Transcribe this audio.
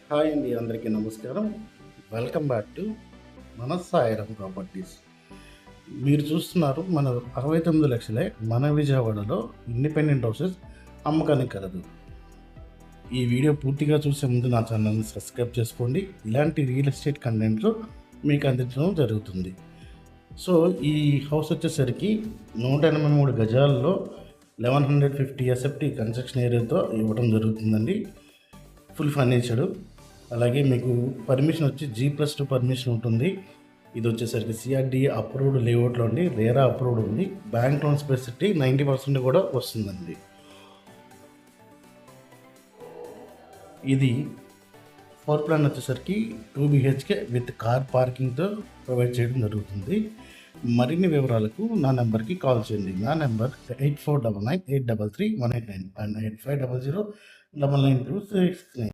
Hi అండి, అందరికీ నమస్కారం. వెల్కమ్ బ్యాక్ టు మన సాయిరాం ప్రాపర్టీస్. మీరు చూస్తున్నారు మన 69 లక్షలే మన విజయవాడలో ఇండిపెండెంట్ హౌసెస్ అమ్మకానికి కలదు. ఈ వీడియో పూర్తిగా చూసే ముందు నా ఛానల్ని సబ్స్క్రైబ్ చేసుకోండి. ఇలాంటి రియల్ ఎస్టేట్ కంటెంట్లు మీకు అందించడం జరుగుతుంది. సో ఈ హౌస్ వచ్చేసరికి 183 గజాల్లో 1150 ఎస్ఎఫ్టీ కన్స్ట్రక్షన్ ఏరియాతో ఇవ్వడం జరుగుతుందండి. ఫుల్ ఫర్నిచర్డ్. అలాగే మీకు పర్మిషన్ వచ్చి G+2 పర్మిషన్ ఉంటుంది. ఇది వచ్చేసరికి CRDA అప్రూవ్డ్ లేఅవుట్లో అండి, రేరా అప్రూవ్డ్ ఉంది. బ్యాంక్ లోన్స్ ఫెసిలిటీ 90% కూడా వస్తుందండి. ఇది ఫ్లోర్ ప్లాన్ వచ్చేసరికి 2 BHK విత్ కార్ పార్కింగ్తో ప్రొవైడ్ చేయడం జరుగుతుంది. మరిన్ని వివరాలకు నా నెంబర్కి కాల్ చేయండి. నా నెంబర్ 8499833189 అండ్ 8500992969.